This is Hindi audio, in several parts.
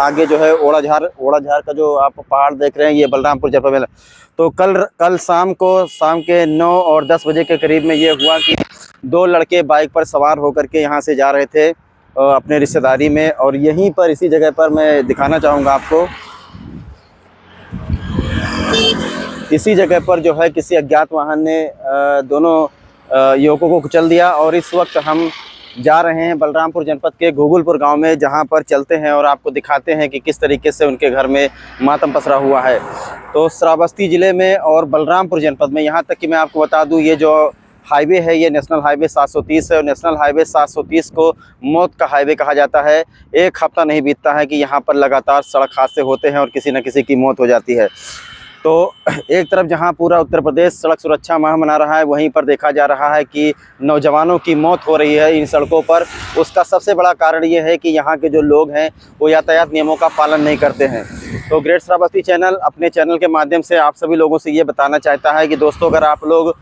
आगे जो है ओड़ाझार का जो आप पहाड़ देख रहे हैं, ये बलरामपुर जनपद में। तो कल शाम के 9 और 10 बजे के करीब में ये हुआ कि 2 लड़के बाइक पर सवार होकर के यहाँ से जा रहे थे अपने रिश्तेदारी में। और यहीं पर इसी जगह पर मैं दिखाना चाहूँगा आपको, इसी जगह पर जो है किसी अज्ञात वाहन ने दोनों युवकों को कुचल दिया। और इस वक्त हम जा रहे हैं बलरामपुर जनपद के घुघुलपुर गांव में, जहां पर चलते हैं और आपको दिखाते हैं कि किस तरीके से उनके घर में मातम पसरा हुआ है। तो श्रावस्ती ज़िले में और बलरामपुर जनपद में, यहाँ तक कि मैं आपको बता दूं, ये जो हाईवे है ये नेशनल हाईवे 730 है। और नेशनल हाईवे 730 को मौत का हाईवे कहा जाता है। एक हफ्ता नहीं बीतता है कि यहाँ पर लगातार सड़क हादसे होते हैं और किसी न किसी की मौत हो जाती है। तो एक तरफ जहां पूरा उत्तर प्रदेश सड़क सुरक्षा माह मना रहा है, वहीं पर देखा जा रहा है कि नौजवानों की मौत हो रही है इन सड़कों पर। उसका सबसे बड़ा कारण ये है कि यहाँ के जो लोग हैं वो यातायात नियमों का पालन नहीं करते हैं। तो ग्रेट श्रावस्ती चैनल अपने चैनल के माध्यम से आप सभी लोगों से ये बताना चाहता है कि दोस्तों, अगर आप लोग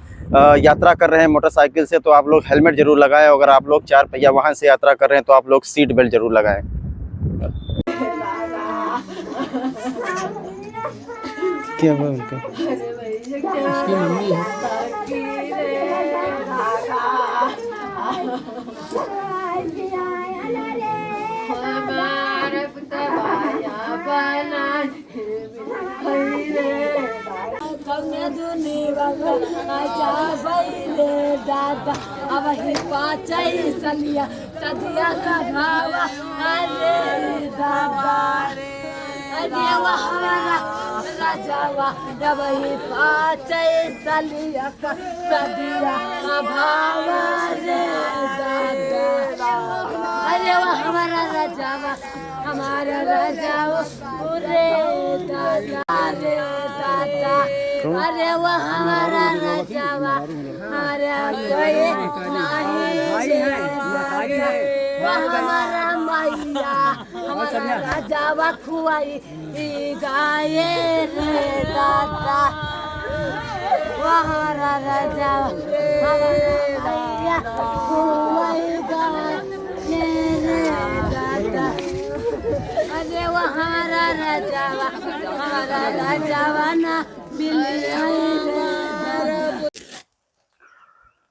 यात्रा कर रहे हैं मोटरसाइकिल से तो आप लोग हेलमेट ज़रूर लगाएं। अगर आप लोग 4 पहिया वाहन से यात्रा कर रहे हैं तो आप लोग सीट बेल्ट ज़रूर लगाएँ। क्या हुआ उनका? उसकी मम्मी है। अब ही पाचई सलिया सदिया का भावा अरे हमारा राजावा जब ही पाचई सलिया का सदिया का भावा रे दादा। अरे वो हमारा राजावा हमारा राजावा रे दादा रे दादा। अरे वो हमारा राजावा हमारा कोई नहीं वो हमारा मैया हमारा राजावा खुआई गाये रे दादा। वो हमारा राजावा हमारा मैया खुआई गाये रे दादा। अरे वो हमारा राजावा ना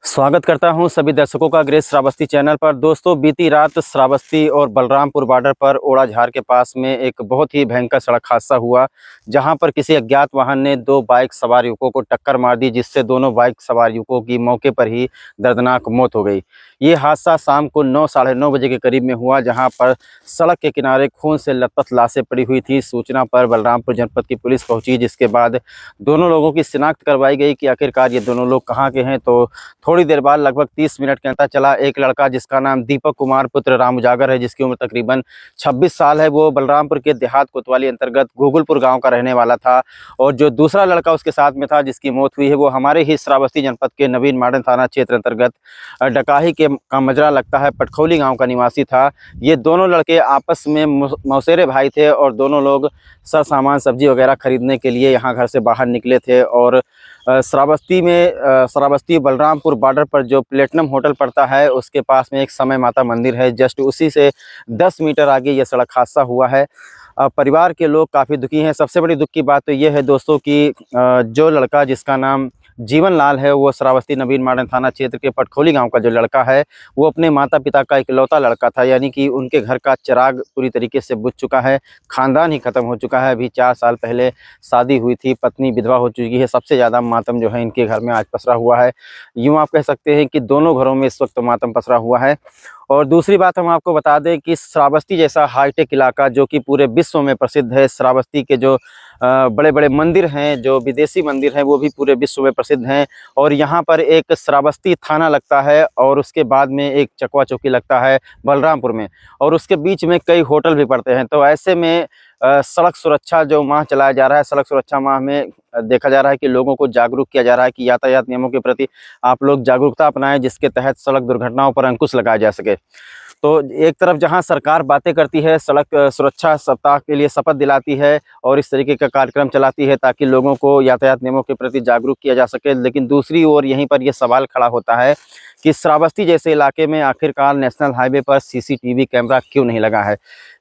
स्वागत करता हूं सभी दर्शकों का ग्रेट श्रावस्ती चैनल पर। दोस्तों, बीती रात श्रावस्ती और बलरामपुर बॉर्डर पर ओड़ाझार के पास में एक बहुत ही भयंकर सड़क हादसा हुआ, जहां पर किसी अज्ञात वाहन ने 2 बाइक सवार युवकों को टक्कर मार दी, जिससे दोनों बाइक सवार युवकों की मौके पर ही दर्दनाक मौत हो गई। ये हादसा शाम को 9 साढ़े 9 बजे के करीब में हुआ, जहां पर सड़क के किनारे खून से लथपथ लाशें पड़ी हुई थी। सूचना पर बलरामपुर जनपद की पुलिस पहुंची, जिसके बाद दोनों लोगों की शिनाख्त करवाई गई कि आखिरकार ये दोनों लोग कहाँ के हैं। तो थोड़ी देर बाद लगभग 30 मिनट के अंतर चला, एक लड़का जिसका नाम दीपक कुमार पुत्र राम उजागर है, जिसकी उम्र तकरीबन 26 साल है, वो बलरामपुर के देहात कोतवाली अंतर्गत घुघुलपुर गांव का रहने वाला था। और जो दूसरा लड़का उसके साथ में था जिसकी मौत हुई है, वो हमारे ही श्रावस्ती जनपद के नवीन मॉडर्न थाना क्षेत्र अंतर्गत डकाही का मजरा लगता है पटखौली गाँव का निवासी था। ये दोनों लड़के आपस में मौसेरे भाई थे और दोनों लोग सर सामान सब्जी वगैरह खरीदने के लिए यहाँ घर से बाहर निकले थे। और श्रावस्ती बलरामपुर बॉर्डर पर जो प्लेटिनम होटल पड़ता है उसके पास में एक समय माता मंदिर है, जस्ट उसी से 10 मीटर आगे ये सड़क हादसा हुआ है। परिवार के लोग काफ़ी दुखी हैं। सबसे बड़ी दुख की बात तो ये है दोस्तों कि जो लड़का जिसका नाम जीवन लाल है, वो श्रावस्ती नवीन मॉडर्न थाना क्षेत्र के पटखौली गांव का जो लड़का है, वो अपने माता पिता का इकलौता लड़का था, यानी कि उनके घर का चिराग पूरी तरीके से बुझ चुका है, खानदान ही खत्म हो चुका है। अभी 4 साल पहले शादी हुई थी, पत्नी विधवा हो चुकी है। सबसे ज़्यादा मातम जो है इनके घर में आज पसरा हुआ है। यूँ आप कह सकते हैं कि दोनों घरों में इस वक्त मातम पसरा हुआ है। और दूसरी बात हम आपको बता दें कि श्रावस्ती जैसा हाईटेक इलाका जो कि पूरे विश्व में प्रसिद्ध है, श्रावस्ती के जो बड़े बड़े मंदिर हैं, जो विदेशी मंदिर हैं, वो भी पूरे विश्व में प्रसिद्ध हैं। और यहाँ पर एक श्रावस्ती थाना लगता है और उसके बाद में एक चकवा चौकी लगता है बलरामपुर में, और उसके बीच में कई होटल भी पड़ते हैं। तो ऐसे में सड़क सुरक्षा जो माह चलाया जा रहा है, सड़क सुरक्षा माह में देखा जा रहा है कि लोगों को जागरूक किया जा रहा है कि यातायात नियमों के प्रति आप लोग जागरूकता अपनाएं, जिसके तहत सड़क दुर्घटनाओं पर अंकुश लगाया जा सके। तो एक तरफ जहां सरकार बातें करती है, सड़क सुरक्षा सप्ताह के लिए शपथ दिलाती है और इस तरीके का कार्यक्रम चलाती है ताकि लोगों को यातायात नियमों के प्रति जागरूक किया जा सके, लेकिन दूसरी ओर यहीं पर यह सवाल खड़ा होता है कि श्रावस्ती जैसे इलाके में आखिरकार नेशनल हाईवे पर सीसीटीवी कैमरा क्यों नहीं लगा है।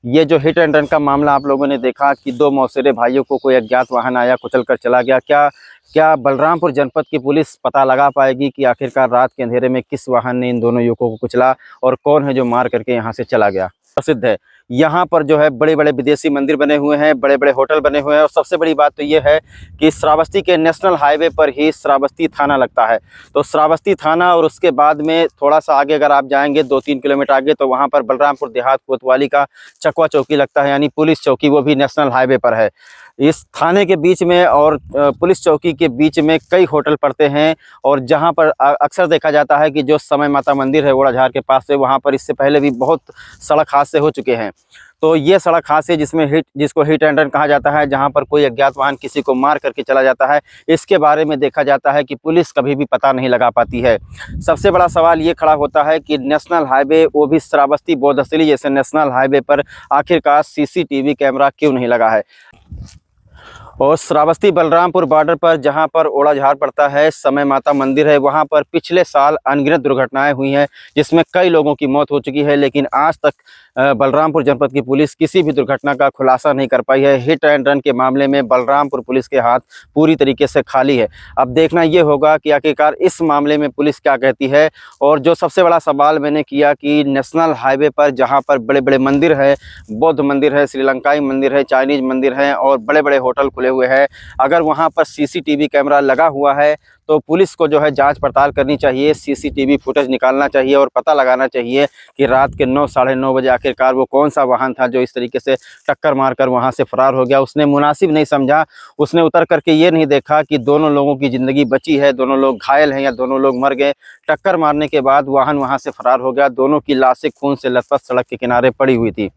ये जो हिट एंड रन का मामला आप लोगों ने देखा कि दो मौसेरे भाइयों को कोई अज्ञात वाहन आया, कुचल कर चला गया। क्या बलरामपुर जनपद की पुलिस पता लगा पाएगी कि आखिरकार रात के अंधेरे में किस वाहन ने इन दोनों युवकों को कुचला और कौन है जो मार करके यहाँ से चला गया। प्रसिद्ध है यहाँ पर जो है बड़े बड़े विदेशी मंदिर बने हुए हैं, बड़े बड़े होटल बने हुए हैं और सबसे बड़ी बात तो ये है कि श्रावस्ती के नेशनल हाईवे पर ही श्रावस्ती थाना लगता है। तो श्रावस्ती थाना और उसके बाद में थोड़ा सा आगे अगर आप जाएंगे 2-3 किलोमीटर आगे तो वहाँ पर बलरामपुर देहात कोतवाली का चकवा चौकी लगता है, यानी पुलिस चौकी, वो भी नेशनल हाईवे पर है। इस थाने के बीच में और पुलिस चौकी के बीच में कई होटल पड़ते हैं और जहाँ पर अक्सर देखा जाता है कि जो समय माता मंदिर है ओड़ाझार के पास से, वहाँ पर इससे पहले भी बहुत सड़क हादसे हो चुके हैं। तो ये सड़क हादसे जिसको हिट एंड रन कहा जाता है, जहाँ पर कोई अज्ञात वाहन किसी को मार करके चला जाता है, इसके बारे में देखा जाता है कि पुलिस कभी भी पता नहीं लगा पाती है। सबसे बड़ा सवाल ये खड़ा होता है कि नेशनल हाईवे, वो भी श्रावस्ती बोधसली जैसे नेशनल हाईवे पर आखिरकार सीसीटीवी कैमरा क्यों नहीं लगा है। और श्रावस्ती बलरामपुर बॉर्डर पर जहां पर ओड़ाझार पड़ता है, समय माता मंदिर है, वहां पर पिछले साल अनगिनत दुर्घटनाएं हुई हैं जिसमें कई लोगों की मौत हो चुकी है, लेकिन आज तक बलरामपुर जनपद की पुलिस किसी भी दुर्घटना का खुलासा नहीं कर पाई है। हिट एंड रन के मामले में बलरामपुर पुलिस के हाथ पूरी तरीके से खाली है। अब देखना ये होगा कि आखिरकार इस मामले में पुलिस क्या कहती है। और जो सबसे बड़ा सवाल मैंने किया कि नेशनल हाईवे पर जहाँ पर बड़े बड़े मंदिर है, बौद्ध मंदिर है, श्रीलंकाई मंदिर है, चाइनीज मंदिर है और बड़े बड़े होटल खुले हुए हैं, अगर वहाँ पर सीसीटीवी कैमरा लगा हुआ है तो पुलिस को जो है जांच पड़ताल करनी चाहिए, सीसीटीवी फुटेज निकालना चाहिए और पता लगाना चाहिए कि रात के 9 साढ़े 9 बजे आखिरकार वो कौन सा वाहन था जो इस तरीके से टक्कर मारकर वहां से फरार हो गया। उसने मुनासिब नहीं समझा, उसने उतर करके ये नहीं देखा कि दोनों लोगों की ज़िंदगी बची है, दोनों लोग घायल हैं या दोनों लोग मर गए। टक्कर मारने के बाद वाहन वहाँ से फरार हो गया, दोनों की लाशें खून से लथपथ सड़क के किनारे पड़ी हुई थी।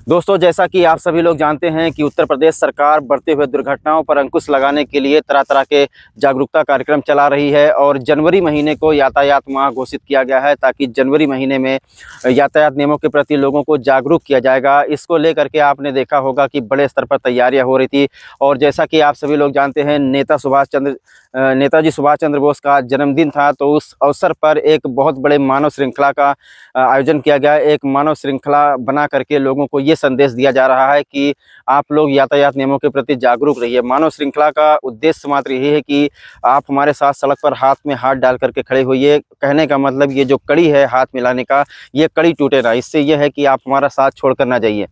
दोस्तों, जैसा कि आप सभी लोग जानते हैं कि उत्तर प्रदेश सरकार बढ़ते हुए दुर्घटनाओं पर अंकुश लगाने के लिए तरह तरह के जागरूकता कार्यक्रम चला रही है और जनवरी महीने को यातायात माह घोषित किया गया है ताकि जनवरी महीने में यातायात नियमों के प्रति लोगों को जागरूक किया जाएगा। इसको लेकर के आपने देखा होगा कि बड़े स्तर पर तैयारियां हो रही थी और जैसा कि आप सभी लोग जानते हैं नेताजी सुभाष चंद्र बोस का जन्मदिन था, तो उस अवसर पर एक बहुत बड़े मानव श्रृंखला का आयोजन किया गया। एक मानव श्रृंखला बना करके लोगों को ये संदेश दिया जा रहा है कि आप लोग यातायात नियमों के प्रति जागरूक रहिए। मानव श्रृंखला का उद्देश्य मात्र यही है कि आप हमारे साथ सड़क पर हाथ में हाथ डाल करके खड़े होइए। कहने का मतलब ये जो कड़ी है हाथ मिलाने का, ये कड़ी टूटे ना, इससे ये है कि आप हमारा साथ छोड़कर ना जाइए।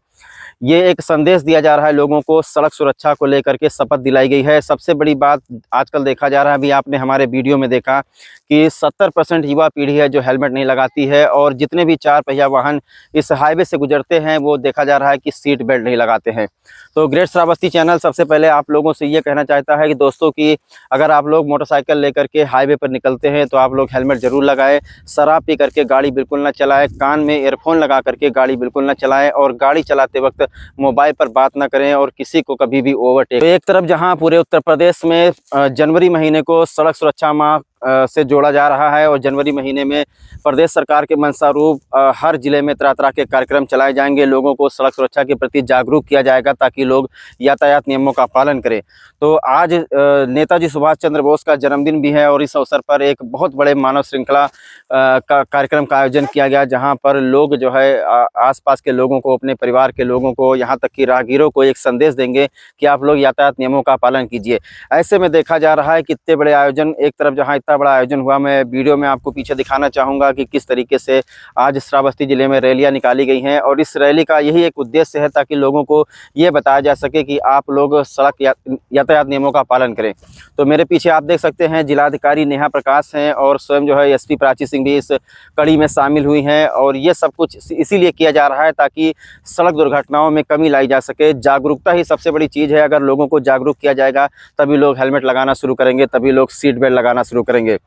ये एक संदेश दिया जा रहा है लोगों को, सड़क सुरक्षा को लेकर के शपथ दिलाई गई है। सबसे बड़ी बात आजकल देखा जा रहा है, अभी आपने हमारे वीडियो में देखा कि 70% युवा पीढ़ी है जो हेलमेट नहीं लगाती है और जितने भी 4 पहिया वाहन इस हाईवे से गुजरते हैं वो देखा जा रहा है कि सीट बेल्ट नहीं लगाते हैं। तो ग्रेट श्रावस्ती चैनल सबसे पहले आप लोगों से ये कहना चाहता है कि दोस्तों की अगर आप लोग मोटरसाइकिल लेकर के हाईवे पर निकलते हैं तो आप लोग हेलमेट ज़रूर लगाएं, शराब पी करके गाड़ी बिल्कुल ना चलाएं, कान में ईयरफोन लगा करके गाड़ी बिल्कुल ना चलाएं और गाड़ी चलाते वक्त मोबाइल पर बात ना करें और किसी को कभी भी ओवरटेक। तो एक तरफ जहां पूरे उत्तर प्रदेश में जनवरी महीने को सड़क सुरक्षा माह से जोड़ा जा रहा है और जनवरी महीने में प्रदेश सरकार के मंशारूप हर जिले में तरह तरह के कार्यक्रम चलाए जाएंगे, लोगों को सड़क सुरक्षा के प्रति जागरूक किया जाएगा ताकि लोग यातायात नियमों का पालन करें। तो आज नेताजी सुभाष चंद्र बोस का जन्मदिन भी है और इस अवसर पर एक बहुत बड़े मानव श्रृंखला का कार्यक्रम का आयोजन किया गया, जहां पर लोग जो है आसपास के लोगों को, अपने परिवार के लोगों को, यहाँ तक कि राहगीरों को एक संदेश देंगे कि आप लोग यातायात नियमों का पालन कीजिए। ऐसे में देखा जा रहा है कि इतने बड़े आयोजन, एक तरफ जहाँ इतना बड़ा आयोजन हुआ, मैं वीडियो में आपको पीछे दिखाना चाहूँगा कि किस तरीके से आज श्रावस्ती जिले में रैलियाँ निकाली गई हैं और इस रैली का यही एक उद्देश्य है ताकि लोगों को ये बताया जा सके कि आप लोग सड़क यातायात नियमों का पालन करें। तो मेरे पीछे आप देख सकते हैं जिलाधिकारी नेहा प्रकाश हैं और स्वयं जो है एसपी प्राची सिंह भी इस कड़ी में शामिल हुई हैं और ये सब कुछ इसीलिए किया जा रहा है ताकि सड़क दुर्घटनाओं में कमी लाई जा सके। जागरूकता ही सबसे बड़ी चीज़ है, अगर लोगों को जागरूक किया जाएगा तभी लोग हेलमेट लगाना शुरू करेंगे, तभी लोग सीट बेल्ट लगाना शुरू करेंगे।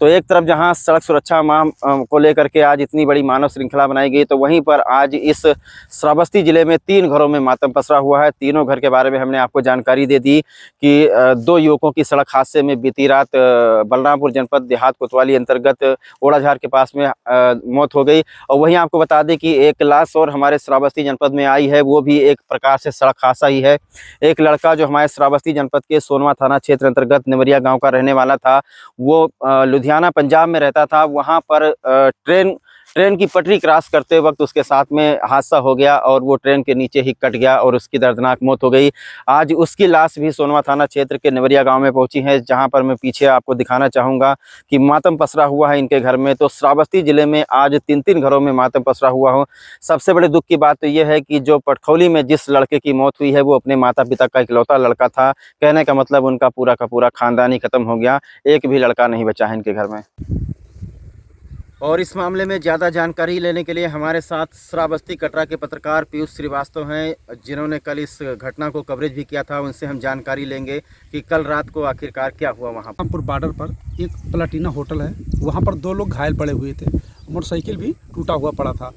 तो एक तरफ जहां सड़क सुरक्षा माह को लेकर के आज इतनी बड़ी मानव श्रृंखला बनाई गई, तो वहीं पर आज इस श्रावस्ती जिले में 3 घरों में मातम पसरा हुआ है। तीनों घर के बारे में हमने आपको जानकारी दे दी कि 2 युवकों की सड़क हादसे में बीती रात बलरामपुर जनपद देहात कोतवाली अंतर्गत ओड़ाझार के पास में मौत हो गई। और वहीं आपको बता दें कि एक लाश और हमारे श्रावस्ती जनपद में आई है, वो भी एक प्रकार से सड़क हादसा ही है। एक लड़का जो हमारे श्रावस्ती जनपद के सोनवा थाना क्षेत्र अंतर्गत निमरिया गाँव का रहने वाला था, वो लुधियाना पंजाब में रहता था। वहाँ पर ट्रेन की पटरी क्रॉस करते वक्त उसके साथ में हादसा हो गया और वो ट्रेन के नीचे ही कट गया और उसकी दर्दनाक मौत हो गई। आज उसकी लाश भी सोनवा थाना क्षेत्र के नेवरिया गांव में पहुंची है, जहां पर मैं पीछे आपको दिखाना चाहूँगा कि मातम पसरा हुआ है इनके घर में। तो श्रावस्ती जिले में आज 3 घरों में मातम पसरा हुआ हो। सबसे बड़े दुख की बात तो यह है कि जो पटखौली में जिस लड़के की मौत हुई है वो अपने माता पिता का इकलौता लड़का था। कहने का मतलब उनका पूरा का पूरा खानदान ही खत्म हो गया, एक भी लड़का नहीं बचा है इनके घर में। और इस मामले में ज़्यादा जानकारी लेने के लिए हमारे साथ श्रावस्ती कटरा के पत्रकार पीयूष श्रीवास्तव हैं, जिन्होंने कल इस घटना को कवरेज भी किया था। उनसे हम जानकारी लेंगे कि कल रात को आखिरकार क्या हुआ। वहाँ रामपुर बॉर्डर पर एक प्लाटीना होटल है, वहाँ पर 2 लोग घायल पड़े हुए थे, मोटरसाइकिल भी टूटा हुआ पड़ा था।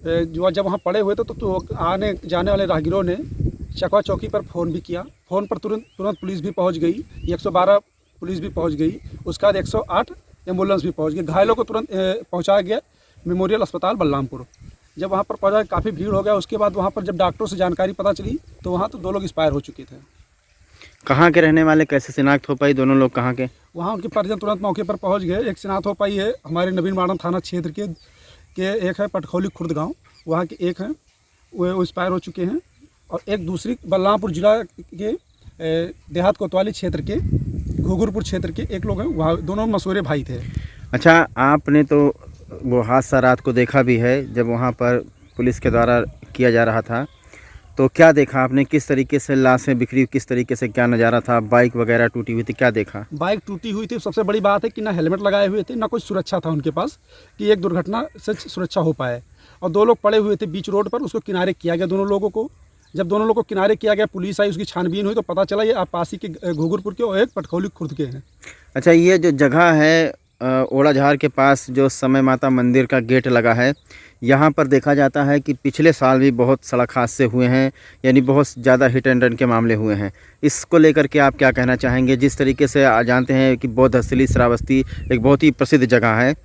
जो जब वहाँ पड़े हुए थे तो आने जाने वाले राहगीरों ने चकवा चौकी पर फ़ोन भी किया। फ़ोन पर तुरंत पुलिस भी पहुँच गई, 112 पुलिस भी पहुँच गई, उसके बाद 108 एम्बुलेंस भी पहुंच गई। घायलों को तुरंत पहुंचाया गया मेमोरियल अस्पताल बलरामपुर। जब वहां पर पहुंचा काफ़ी भीड़ हो गया, उसके बाद वहां पर जब डॉक्टरों से जानकारी पता चली तो वहां तो 2 लोग एक्सपायर हो चुके थे। कहाँ के रहने वाले, कैसे शिनाख्त हो पाई दोनों लोग कहाँ के? वहां उनके परिजन तुरंत मौके पर पहुंच गए। एक शिनाख्त हो पाई है हमारे नवीन माणन थाना क्षेत्र के एक है पटखौली खुर्द गाँव, वहाँ के एक हैं वो एक्सपायर हो चुके हैं, और एक दूसरी बलरामपुर जिला के देहात कोतवाली क्षेत्र के घुघुरपुर क्षेत्र के एक लोग हैं, वहाँ दोनों मसूरे भाई थे। अच्छा, आपने तो वो हादसा रात को देखा भी है जब वहाँ पर पुलिस के द्वारा किया जा रहा था, तो क्या देखा आपने? किस तरीके से लाशें बिखरी, किस तरीके से क्या नज़ारा था? बाइक वगैरह टूटी हुई थी, क्या देखा? बाइक टूटी हुई थी। सबसे बड़ी बात है कि ना हेलमेट लगाए हुए थे, ना कोई सुरक्षा था उनके पास कि एक दुर्घटना से सुरक्षा हो पाए। और 2 लोग पड़े हुए थे बीच रोड पर, उसको किनारे किया गया दोनों लोगों को। जब दोनों लोगों को किनारे किया गया, पुलिस आई, उसकी छानबीन हुई तो पता चला ये पासी के घुघुरपुर के और एक पटखौली खुर्द के हैं। अच्छा, ये जो जगह है ओड़ाझार के पास जो समय माता मंदिर का गेट लगा है, यहाँ पर देखा जाता है कि पिछले साल भी बहुत सड़क हादसे हुए हैं, यानी बहुत ज़्यादा हिट एंड रन के मामले हुए हैं। इसको लेकर के आप क्या कहना चाहेंगे? जिस तरीके से जानते हैं कि बौद्धस्थली श्रावस्ती एक बहुत ही प्रसिद्ध जगह है,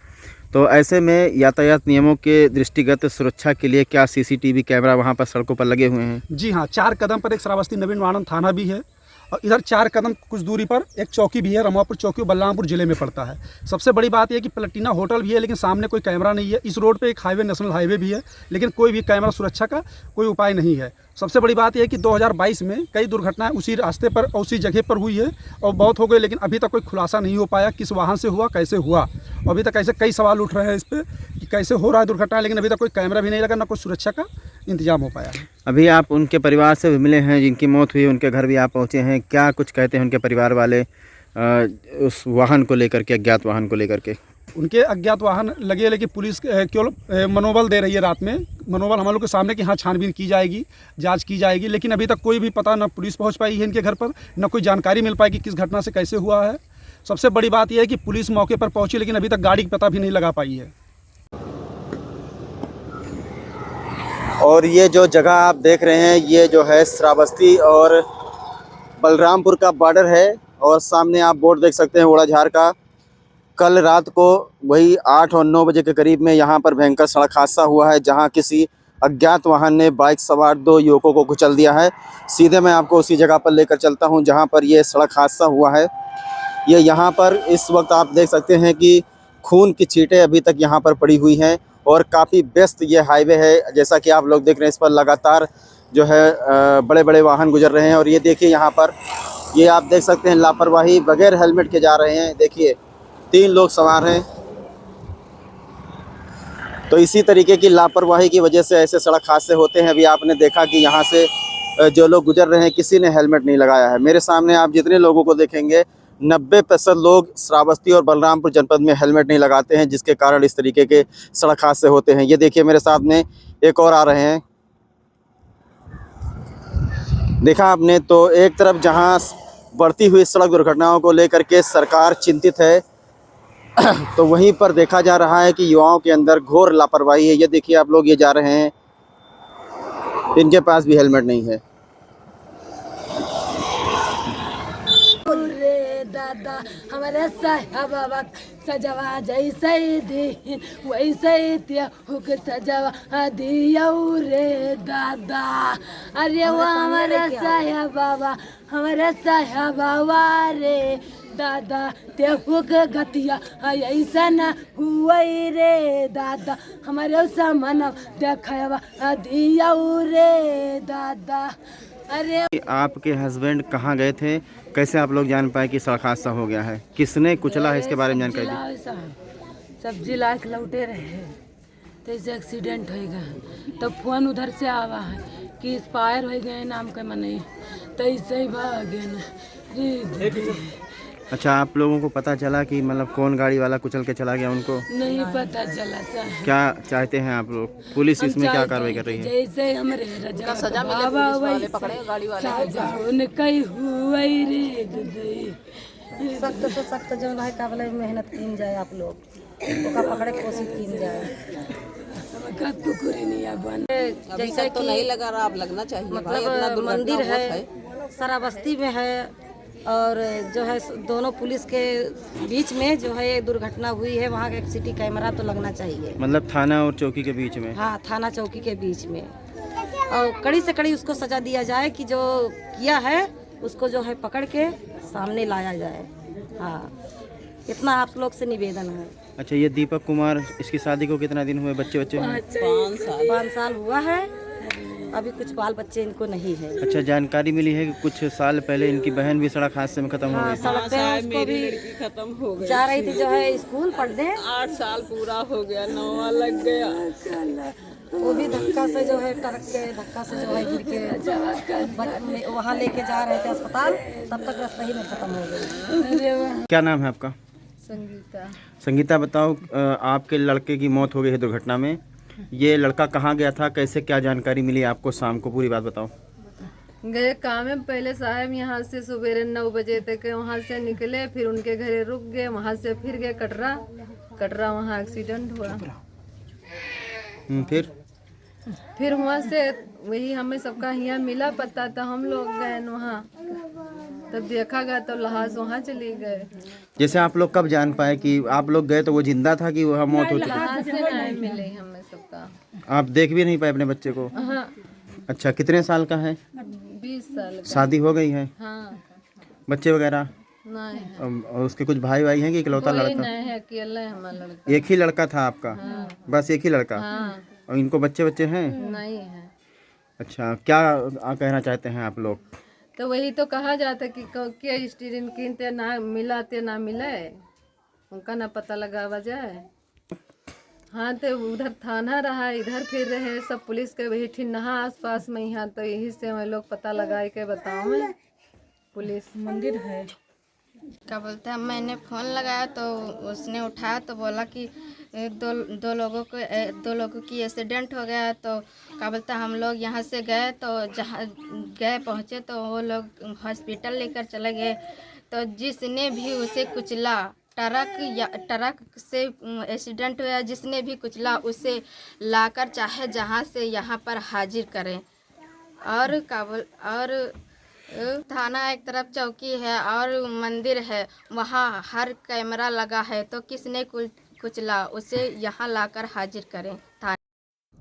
तो ऐसे में यातायात नियमों के दृष्टिगत सुरक्षा के लिए क्या सीसीटीवी कैमरा वहाँ पर सड़कों पर लगे हुए हैं? जी हाँ, 4 कदम पर एक श्रावस्ती नवीन माणन थाना भी है, और इधर 4 कदम कुछ दूरी पर एक चौकी भी है, रमापुर चौकी, बलरामपुर जिले में पड़ता है। सबसे बड़ी बात यह है कि प्लाटीना होटल भी है, लेकिन सामने कोई कैमरा नहीं है। इस रोड पे एक हाईवे, नेशनल हाईवे भी है, लेकिन कोई भी कैमरा सुरक्षा का कोई उपाय नहीं है। सबसे बड़ी बात यह है कि 2022 में कई दुर्घटनाएं उसी रास्ते पर, उसी जगह पर हुई है और बहुत हो गई, लेकिन अभी तक कोई खुलासा नहीं हो पाया किस वाहन से हुआ, कैसे हुआ। अभी तक ऐसे कई सवाल उठ रहे हैं इस पर कि कैसे हो रहा है दुर्घटना, लेकिन अभी तक कोई कैमरा भी नहीं लगा, ना कोई सुरक्षा का इंतजाम हो पाया है। अभी आप उनके परिवार से भी मिले हैं, जिनकी मौत हुई, उनके घर भी आप पहुँचे हैं, क्या कुछ कहते हैं उनके परिवार वाले उस वाहन को लेकर के, अज्ञात वाहन को लेकर के? उनके अज्ञात वाहन लगे, लेकिन पुलिस केवल मनोबल दे रही है रात में, मनोबल हम लोग के सामने कि हाँ छानबीन की जाएगी, जांच की जाएगी, लेकिन अभी तक कोई भी पता न पुलिस पहुंच पाई है इनके घर पर, न कोई जानकारी मिल पाई कि किस घटना से कैसे हुआ है। सबसे बड़ी बात यह है कि पुलिस मौके पर पहुंची, लेकिन अभी तक गाड़ी का पता भी नहीं लगा पाई है। और ये जो जगह आप देख रहे हैं, ये जो है श्रावस्ती और बलरामपुर का बॉर्डर है, और सामने आप बोर्ड देख सकते हैं ओड़ाझार का। कल रात को वही 8 और 9 बजे के करीब में यहाँ पर भयंकर सड़क हादसा हुआ है, जहाँ किसी अज्ञात वाहन ने बाइक सवार 2 युवकों को कुचल दिया है। सीधे मैं आपको उसी जगह पर लेकर चलता हूँ जहाँ पर ये सड़क हादसा हुआ है। ये यहाँ पर इस वक्त आप देख सकते हैं कि खून की छींटें अभी तक यहाँ पर पड़ी हुई हैं, और काफ़ी व्यस्त ये हाईवे है। जैसा कि आप लोग देख रहे हैं, इस पर लगातार जो है बड़े बड़े वाहन गुजर रहे हैं। और ये देखिए यहाँ पर, ये आप देख सकते हैं लापरवाही, बगैर हेलमेट के जा रहे हैं। देखिए 3 लोग सवार हैं। तो इसी तरीके की लापरवाही की वजह से ऐसे सड़क हादसे होते हैं। अभी आपने देखा कि यहाँ से जो लोग गुजर रहे हैं, किसी ने हेलमेट नहीं लगाया है। मेरे सामने आप जितने लोगों को देखेंगे, 90% लोग श्रावस्ती और बलरामपुर जनपद में हेलमेट नहीं लगाते हैं, जिसके कारण इस तरीके के सड़क हादसे होते हैं। ये देखिए मेरे सामने एक और आ रहे हैं, देखा आपने। तो एक तरफ जहां बढ़ती हुई सड़क दुर्घटनाओं को लेकर के सरकार चिंतित है, तो वहीं पर देखा जा रहा है कि युवाओं के अंदर घोर लापरवाही है। ये देखिए आप लोग, ये जा रहे हैं, इनके पास भी हेलमेट नहीं है। दादा हमारे साहब सजवा जैसे दिन वैसे हुक सजवा दिया रे दादा। अरे वो हमारे साहब बाबा, हमारे साहब बाबा रे दादा तेहू के गतिया ऐसा न हुई रे दादा हमारे सामन देखवा दिया रे दादा। अरे आपके हस्बैंड कहाँ गए थे, कैसे आप लोग जान पाए कि सड़क हादसा हो गया है, किसने कुचला है, इसके बारे में जानकारी दी? सब्जी ला के लौटे रहे तो ऐसे एक्सीडेंट हो गया, तो फोन उधर से आवा है कि एक्सपायर हो गए नाम का मने, तो ऐसे ही भागे न। अच्छा, आप लोगों को पता चला कि मतलब कौन गाड़ी वाला कुचल के चला गया? उनको नहीं पता चला सर। क्या चाहते हैं आप लोग, पुलिस इसमें क्या कार्रवाई कर रही है? जैसे हमरे रजा बाबा वही साजा उनकई हुई रे ददई। सख्त से सख्त जो है काबले मेहनत की जाए, आप लोग ओका पकड़े के कोशिश की जाए। कुकुरी नहीं बन जैसे तो नहीं लगा रहा, अब लगना चाहिए। मतलब मंदिर है, सारा बस्ती में है, और जो है दोनों पुलिस के बीच में जो है दुर्घटना हुई है, वहाँ का एक सिटी कैमरा तो लगना चाहिए। मतलब थाना और चौकी के बीच में? हाँ, थाना चौकी के बीच में, और कड़ी से कड़ी उसको सजा दिया जाए कि जो किया है उसको जो है पकड़ के सामने लाया जाए। हाँ, इतना आप लोग से निवेदन है। अच्छा, ये दीपक कुमार, इसकी शादी को कितना दिन हुए, बच्चे हैं? 5 साल हुआ है, अभी कुछ बाल बच्चे इनको नहीं है। अच्छा, जानकारी मिली है कि कुछ साल पहले इनकी बहन भी सड़क हादसे में खत्म हो गई। सड़क पे उसको भी खत्म हो गई, जा रही थी जो है स्कूल पढ़ने, 8 साल पूरा हो गया, 9वां लग गया। वो भी धक्का से जो है ट्रक के धक्का से जो है गिर के वहाँ लेके जा रहे थे अस्पताल, तब तक रास्ते ही में खत्म हो गई। क्या नाम है आपका? संगीता। संगीता, बताओ, आपके लड़के की मौत हो गई है दुर्घटना में, ये लड़का कहाँ गया था, कैसे क्या जानकारी मिली आपको शाम को, पूरी बात बताओ। गए काम में पहले साहब, यहाँ से सवेरे 9 बजे तक वहाँ से निकले, फिर उनके घरे रुक गए, वहाँ से फिर गए कटरा वहाँ एक्सीडेंट हुआ। फिर वहाँ से वही हमें सबका यहाँ मिला पता, तो हम लोग गए वहाँ, तब देखा गया तो लाश वहाँ चली गए। जैसे आप लोग कब जान पाए कि आप लोग गए तो वो जिंदा था कि वह मौत हो चुकी? लाश से नहीं मिले हमें सबका। आप देख भी नहीं पाए अपने बच्चे को? हाँ। अच्छा, कितने साल का है? 20 साल का। शादी हो गई है? हाँ। बच्चे वगैरह नहीं है। और उसके कुछ भाई हैं कि इकलौता लड़का? नहीं है, अकेला है हमारा लड़का। एक ही लड़का था आपका? हाँ। बस एक ही लड़का? हाँ। और इनको बच्चे हैं? नहीं है। अच्छा, क्या कहना चाहते हैं आप लोग? तो वही तो कहा जाता कि क्या स्टूडेंट किनते ना मिला ते ना मिले, उनका ना पता लगावा जाए। हाँ, तो उधर थाना रहा, इधर फिर रहे सब पुलिस के वही ठिन्हा आस पास में, यहाँ तो यही से हम लोग पता लगाए के बताओ में पुलिस। मंदिर है, क्या बोलते हैं, मैंने फ़ोन लगाया तो उसने उठाया तो बोला कि दो लोगों की एक्सीडेंट हो गया है। तो क्या बोलते हैं, हम लोग यहाँ से गए, तो जहाँ गए पहुँचे तो वो लोग हॉस्पिटल लेकर चले गए। तो जिसने भी उसे कुचला, ट्रक से एक्सीडेंट हुआ, जिसने भी कुचला उसे लाकर चाहे जहाँ से यहाँ पर हाजिर करें। और काबुल और थाना एक तरफ चौकी है और मंदिर है, वहाँ हर कैमरा लगा है, तो किसने कुचला उसे यहाँ लाकर हाजिर करें थाने।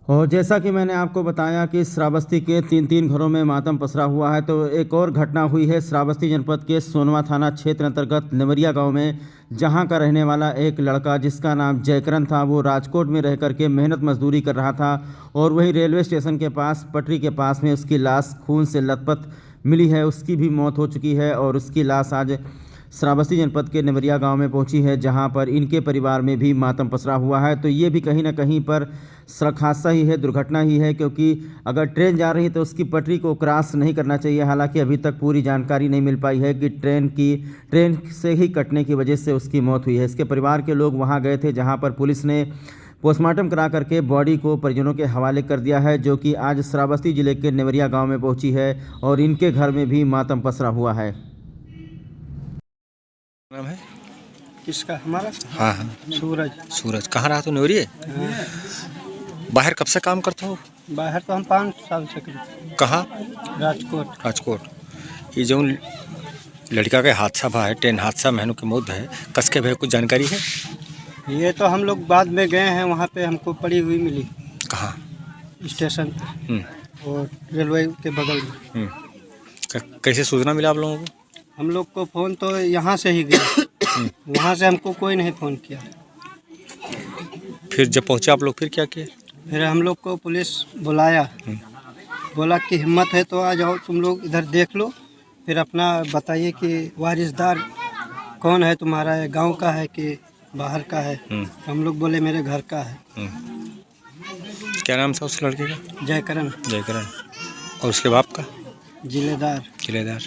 और जैसा कि मैंने आपको बताया कि श्रावस्ती के 3 घरों में मातम पसरा हुआ है, तो एक और घटना हुई है श्रावस्ती जनपद के सोनवा थाना क्षेत्र अंतर्गत नेवरिया गांव में, जहां का रहने वाला एक लड़का जिसका नाम जयकरण था, वो राजकोट में रह करके मेहनत मजदूरी कर रहा था, और वहीं रेलवे स्टेशन के पास पटरी के पास में उसकी लाश खून से लथपथ मिली है। उसकी भी मौत हो चुकी है और उसकी लाश आज श्रावस्ती जनपद के नेवरिया गांव में पहुंची है, जहां पर इनके परिवार में भी मातम पसरा हुआ है। तो ये भी कहीं ना कहीं पर सड़क हादसा ही है, दुर्घटना ही है, क्योंकि अगर ट्रेन जा रही है तो उसकी पटरी को क्रॉस नहीं करना चाहिए। हालांकि अभी तक पूरी जानकारी नहीं मिल पाई है कि ट्रेन से ही कटने की वजह से उसकी मौत हुई है। इसके परिवार के लोग वहाँ गए थे, जहाँ पर पुलिस ने पोस्टमार्टम करा करके बॉडी को परिजनों के हवाले कर दिया है, जो कि आज श्रावस्ती जिले के नेवरिया गाँव में पहुँची है और इनके घर में भी मातम पसरा हुआ है। नाम है किसका? हमारा? हाँ हाँ, सूरज। कहाँ रहा तो नेवरिया? बाहर कब से काम करते हो? बाहर तो हम 5 साल से करते। कहाँ? राजकोट। ये जो लड़का का हादसा हुआ है, ट्रेन हादसा में की मौत है, कसके भाई कुछ जानकारी है? ये तो हम लोग बाद में गए हैं, वहाँ पे हमको पड़ी हुई मिली। कहाँ? स्टेशन पे और रेलवे के बगल में। कैसे सूचना मिला आप लोगों को? हम लोग को फ़ोन तो यहाँ से ही गया, वहाँ से हमको कोई नहीं फ़ोन किया। फिर जब पहुंचे आप लोग फिर क्या किए? फिर हम लोग को पुलिस बुलाया, बोला कि हिम्मत है तो आ जाओ, तुम लोग इधर देख लो, फिर अपना बताइए कि वारिसदार कौन है तुम्हारा, है गांव का है कि बाहर का है। हम लोग बोले मेरे घर का है। क्या नाम था उस लड़के का? जयकरण। जयकरण। और उसके बाप का? जिलेदार। किलेदार।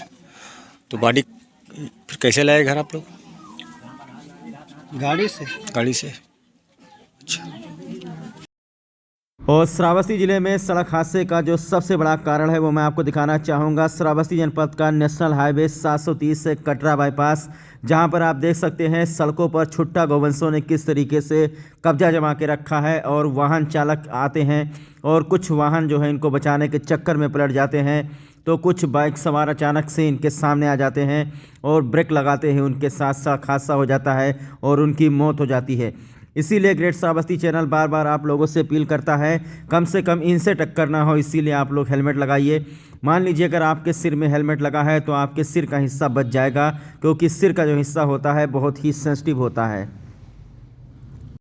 तो बॉडी फिर कैसे लाए घर आप लोग? गाड़ी से। गाड़ी से। अच्छा। और श्रावस्ती जिले में सड़क हादसे का जो सबसे बड़ा कारण है वो मैं आपको दिखाना चाहूँगा। श्रावस्ती जनपद का नेशनल हाईवे 730 से कटरा बाईपास, जहां पर आप देख सकते हैं सड़कों पर छुट्टा गोवंशों ने किस तरीके से कब्जा जमा के रखा है और वाहन चालक आते हैं और कुछ वाहन जो है इनको बचाने के चक्कर में पलट जाते हैं, तो कुछ बाइक सवार अचानक से इनके सामने आ जाते हैं और ब्रेक लगाते हैं, उनके साथ सड़क हादसा हो जाता है और उनकी मौत हो जाती है। इसीलिए ग्रेट श्रावस्ती चैनल बार बार आप लोगों से अपील करता है कम से कम इनसे टक्कर ना हो, इसीलिए आप लोग हेलमेट लगाइए। मान लीजिए अगर आपके सिर में हेलमेट लगा है तो आपके सिर का हिस्सा बच जाएगा, क्योंकि सिर का जो हिस्सा होता है बहुत ही सेंसिटिव होता है।